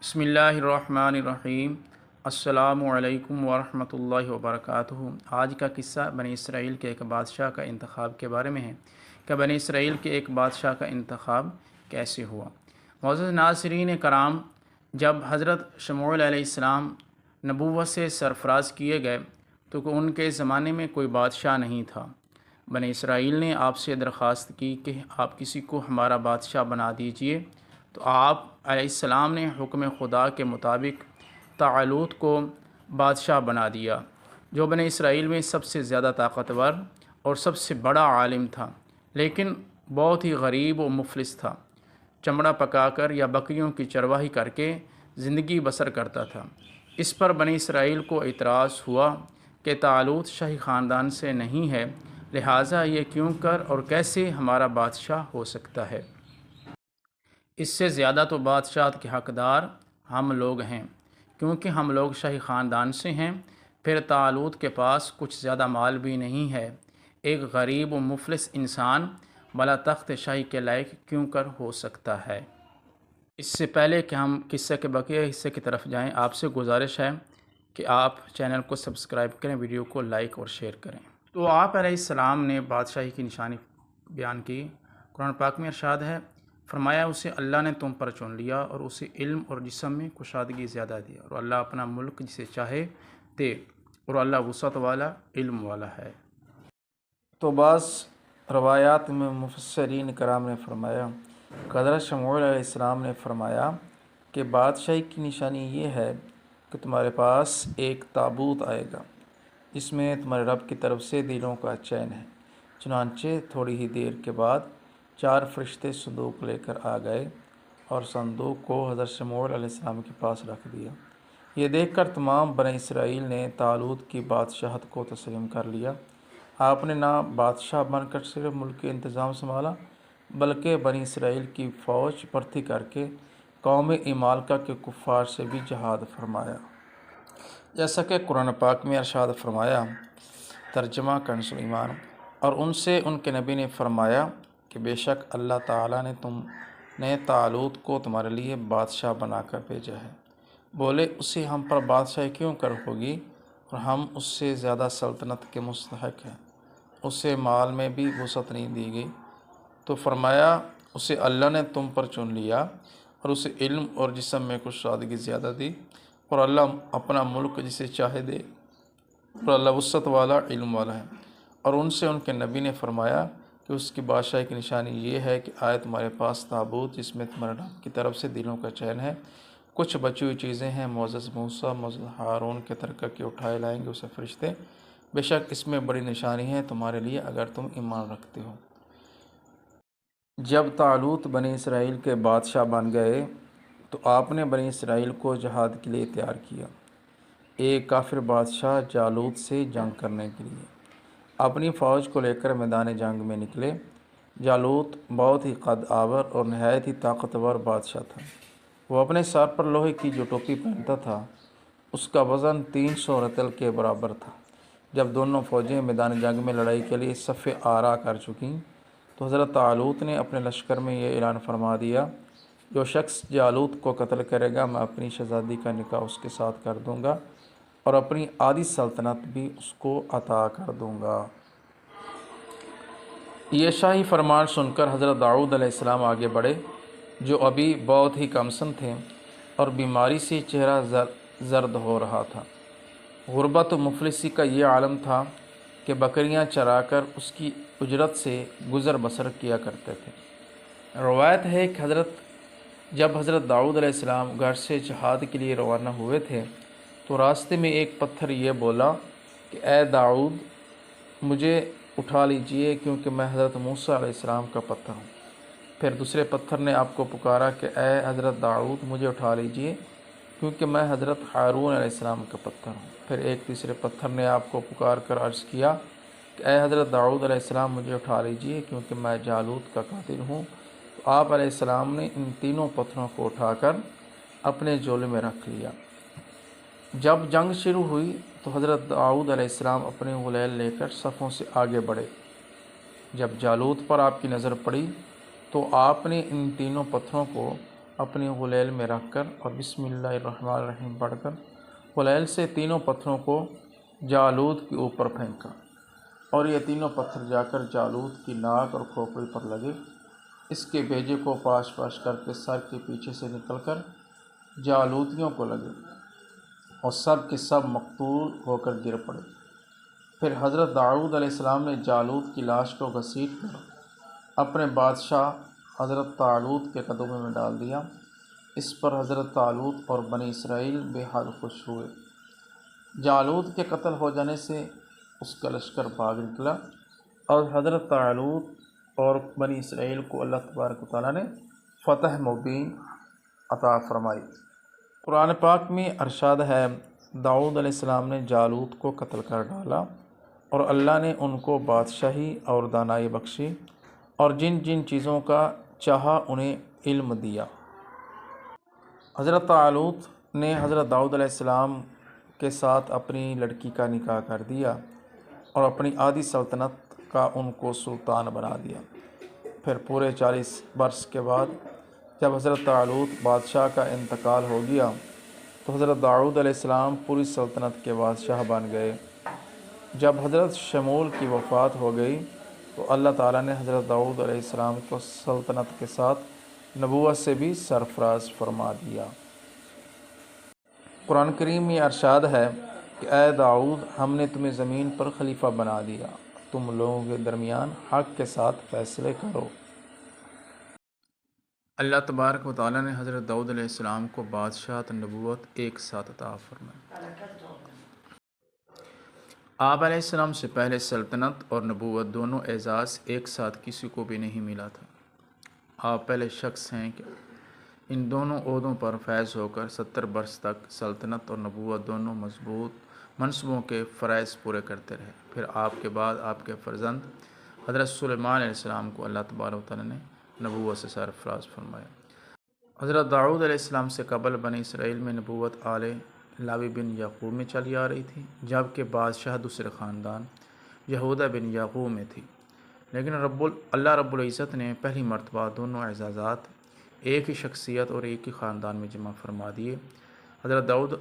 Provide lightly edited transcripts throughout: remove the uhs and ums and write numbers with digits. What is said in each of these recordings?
بسم اللہ الرحمن الرحیم۔ السلام علیکم ورحمۃ اللہ وبرکاتہ۔ آج کا قصہ بنی اسرائیل کے ایک بادشاہ کا انتخاب کے بارے میں ہے کہ بنی اسرائیل کے ایک بادشاہ کا انتخاب کیسے ہوا۔ معزز ناظرین کرام، جب حضرت شموئیل علیہ السلام نبوت سے سرفراز کیے گئے تو ان کے زمانے میں کوئی بادشاہ نہیں تھا۔ بنی اسرائیل نے آپ سے درخواست کی کہ آپ کسی کو ہمارا بادشاہ بنا دیجئے، تو آپ علیہ السلام نے حکم خدا کے مطابق طالوت کو بادشاہ بنا دیا، جو بنی اسرائیل میں سب سے زیادہ طاقتور اور سب سے بڑا عالم تھا، لیکن بہت ہی غریب و مفلس تھا۔ چمڑا پکا کر یا بکریوں کی چرواہی کر کے زندگی بسر کرتا تھا۔ اس پر بنی اسرائیل کو اعتراض ہوا کہ طالوت شاہی خاندان سے نہیں ہے، لہٰذا یہ کیوں کر اور کیسے ہمارا بادشاہ ہو سکتا ہے؟ اس سے زیادہ تو بادشاہت کے حقدار ہم لوگ ہیں، کیونکہ ہم لوگ شاہی خاندان سے ہیں۔ پھر طالوت کے پاس کچھ زیادہ مال بھی نہیں ہے۔ ایک غریب و مفلس انسان بلا تخت شاہی کے لائق کیوں کر ہو سکتا ہے؟ اس سے پہلے کہ ہم قصے کے بقیہ حصے کی طرف جائیں، آپ سے گزارش ہے کہ آپ چینل کو سبسکرائب کریں، ویڈیو کو لائک اور شیئر کریں۔ تو آپ علیہ السلام نے بادشاہی کی نشانی بیان کی۔ قرآن پاک میں ارشاد ہے، فرمایا اسے اللہ نے تم پر چن لیا اور اسے علم اور جسم میں کشادگی زیادہ دی، اور اللہ اپنا ملک جسے چاہے دے، اور اللہ وسعت والا علم والا ہے۔ تو بعض روایات میں مفسرین کرام نے فرمایا کہ حضرت شموئیل علیہ السلام نے فرمایا کہ بادشاہی کی نشانی یہ ہے کہ تمہارے پاس ایک تابوت آئے گا جس میں تمہارے رب کی طرف سے دلوں کا چین ہے۔ چنانچہ تھوڑی ہی دیر کے بعد 4 فرشتے صندوق لے کر آ گئے اور صندوق کو حضرت شموئیل علیہ السلام کے پاس رکھ دیا۔ یہ دیکھ کر تمام بنی اسرائیل نے طالوت کی بادشاہت کو تسلیم کر لیا۔ آپ نے نہ بادشاہ بن کر صرف ملک کے انتظام سنبھالا، بلکہ بنی اسرائیل کی فوج بھرتی کر کے قوم عمالقہ کے کفار سے بھی جہاد فرمایا، جیسا کہ قرآن پاک میں ارشاد فرمایا۔ ترجمہ کنز ایمان۔ اور ان سے ان کے نبی نے فرمایا کہ بے شک اللہ تعالیٰ نے طالوت کو تمہارے لیے بادشاہ بنا کر بھیجا ہے۔ بولے اسے ہم پر بادشاہی کیوں کر ہوگی، اور ہم اس سے زیادہ سلطنت کے مستحق ہیں۔ اسے مال میں بھی وسعت نہیں دی گئی۔ تو فرمایا اسے اللہ نے تم پر چن لیا اور اسے علم اور جسم میں کشادگی زیادہ دی، اور اللہ اپنا ملک جسے چاہے دے، اور اللہ وسعت والا علم والا ہے۔ اور ان سے ان کے نبی نے فرمایا کہ اس کی بادشاہی کی نشانی یہ ہے کہ آئے تمہارے پاس تابوت جس میں تمہارے رب کی طرف سے دلوں کا چین ہے، کچھ بچی ہوئی چیزیں ہیں، معزز موسیٰ معزز ہارون کے ترک کے اٹھائے لائیں گے اسے فرشتے، بے شک اس میں بڑی نشانی ہے تمہارے لیے اگر تم ایمان رکھتے ہو۔ جب طالوت بنی اسرائیل کے بادشاہ بن گئے تو آپ نے بنی اسرائیل کو جہاد کے لیے تیار کیا۔ ایک کافر بادشاہ جالوت سے جنگ کرنے کے لیے اپنی فوج کو لے کر میدان جنگ میں نکلے۔ جالوت بہت ہی قد آور اور نہایت ہی طاقتور بادشاہ تھا۔ وہ اپنے سر پر لوہے کی جو ٹوپی پہنتا تھا اس کا وزن 300 رطل کے برابر تھا۔ جب دونوں فوجیں میدان جنگ میں لڑائی کے لیے صف آرا کر چکیں تو حضرت طالوت نے اپنے لشکر میں یہ اعلان فرما دیا، جو شخص جالوت کو قتل کرے گا میں اپنی شہزادی کا نکاح اس کے ساتھ کر دوں گا اور اپنی آدھی سلطنت بھی اس کو عطا کر دوں گا۔ یہ شاہی فرمان سن کر حضرت داؤد علیہ السلام آگے بڑھے، جو ابھی بہت ہی کم سن تھے اور بیماری سے چہرہ زرد ہو رہا تھا۔ غربت و مفلسی کا یہ عالم تھا کہ بکریاں چرا کر اس کی اجرت سے گزر بسر کیا کرتے تھے۔ روایت ہے کہ جب حضرت داؤد علیہ السلام گھر سے جہاد کے لیے روانہ ہوئے تھے تو راستے میں ایک پتھر یہ بولا کہ اے داؤد، مجھے اٹھا لیجئے کیونکہ میں حضرت موسیٰ علیہ السلام کا پتھر ہوں۔ پھر دوسرے پتھر نے آپ کو پکارا کہ اے حضرت داؤد، مجھے اٹھا لیجئے کیونکہ میں حضرت ہارون علیہ السلام کا پتھر ہوں۔ پھر ایک تیسرے پتھر نے آپ کو پکار کر عرض کیا کہ اے حضرت داؤد علیہ السلام، مجھے اٹھا لیجئے کیونکہ میں جالوت کا قاتل ہوں۔ تو آپ علیہ السلام نے ان تینوں پتھروں کو اٹھا کر اپنے جولے میں رکھ لیا۔ جب جنگ شروع ہوئی تو حضرت داؤد علیہ السلام اپنے غلیل لے کر صفوں سے آگے بڑھے۔ جب جالوت پر آپ کی نظر پڑی تو آپ نے ان تینوں پتھروں کو اپنی غلیل میں رکھ کر اور بسم اللہ الرحمن الرحیم پڑھ کر غلیل سے تینوں پتھروں کو جالوت کے اوپر پھینکا، اور یہ تینوں پتھر جا کر جالوت کی ناک اور کھوپڑی پر لگے۔ اس کے بیجے کو پاش پاش کر کے سر کے پیچھے سے نکل کر جالوتیوں کو لگے اور سب کے سب مقتول ہو کر گر پڑے۔ پھر حضرت داؤد علیہ السلام نے جالوت کی لاش کو گھسیٹ کر اپنے بادشاہ حضرت طالوت کے قدموں میں ڈال دیا۔ اس پر حضرت طالوت اور بنی اسرائیل بے حد خوش ہوئے۔ جالوت کے قتل ہو جانے سے اس کا لشکر بھاگ نکلا اور حضرت طالوت اور بنی اسرائیل کو اللہ تبارک و تعالیٰ نے فتح مبین عطا فرمائی۔ قرآن پاک میں ارشاد ہے، داؤد علیہ السلام نے جالوت کو قتل کر ڈالا اور اللہ نے ان کو بادشاہی اور دانائی بخشی اور جن جن چیزوں کا چاہا انہیں علم دیا۔ حضرت طالوت نے حضرت داؤد علیہ السلام کے ساتھ اپنی لڑکی کا نکاح کر دیا اور اپنی آدھی سلطنت کا ان کو سلطان بنا دیا۔ پھر پورے 40 برس کے بعد جب حضرت طالوت بادشاہ کا انتقال ہو گیا تو حضرت داؤد علیہ السلام پوری سلطنت کے بادشاہ بن گئے۔ جب حضرت شمول کی وفات ہو گئی تو اللہ تعالیٰ نے حضرت داؤد علیہ السلام کو سلطنت کے ساتھ نبوت سے بھی سرفراز فرما دیا۔ قرآن کریم میں ارشاد ہے کہ اے داؤد، ہم نے تمہیں زمین پر خلیفہ بنا دیا، تم لوگوں کے درمیان حق کے ساتھ فیصلے کرو۔ اللہ تبارک و تعالیٰ نے حضرت داؤد علیہ السلام کو بادشاہت اور نبوت ایک ساتھ عطا فرمائی۔ آپ علیہ السلام سے پہلے سلطنت اور نبوت دونوں اعزاز ایک ساتھ کسی کو بھی نہیں ملا تھا۔ آپ پہلے شخص ہیں کہ ان دونوں عہدوں پر فائز ہو کر 70 برس تک سلطنت اور نبوت دونوں مضبوط منصبوں کے فرائض پورے کرتے رہے۔ پھر آپ کے بعد آپ کے فرزند حضرت سلیمان علیہ السلام کو اللہ تبارک و تعالیٰ نے نبوت سے سرفراز فرمایا۔ حضرت داؤد علیہ السلام سے قبل بنی اسرائیل میں نبوت آل لاوی بن یعقوب میں چلی آ رہی تھی، جبکہ بادشاہ دوسرے خاندان یہودا بن یعقوب میں تھی۔ لیکن اللہ رب العزت نے پہلی مرتبہ دونوں اعزازات ایک ہی شخصیت اور ایک ہی خاندان میں جمع فرما دیے۔ حضرت داؤد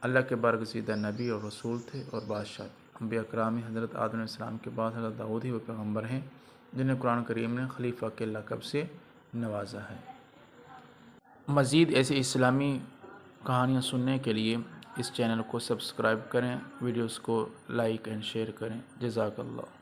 اللہ کے برگزیدہ نبی اور رسول تھے اور بادشاہ۔ انبیاء کرام میں حضرت آدم علیہ السلام کے بعد حضرت داؤد ہی وہ پیغمبر ہیں جنہیں قرآن کریم نے خلیفہ کے لقب سے نوازا ہے۔ مزید ایسے اسلامی کہانیاں سننے کے لیے اس چینل کو سبسکرائب کریں، ویڈیوز کو لائک اینڈ شیئر کریں۔ جزاک اللہ۔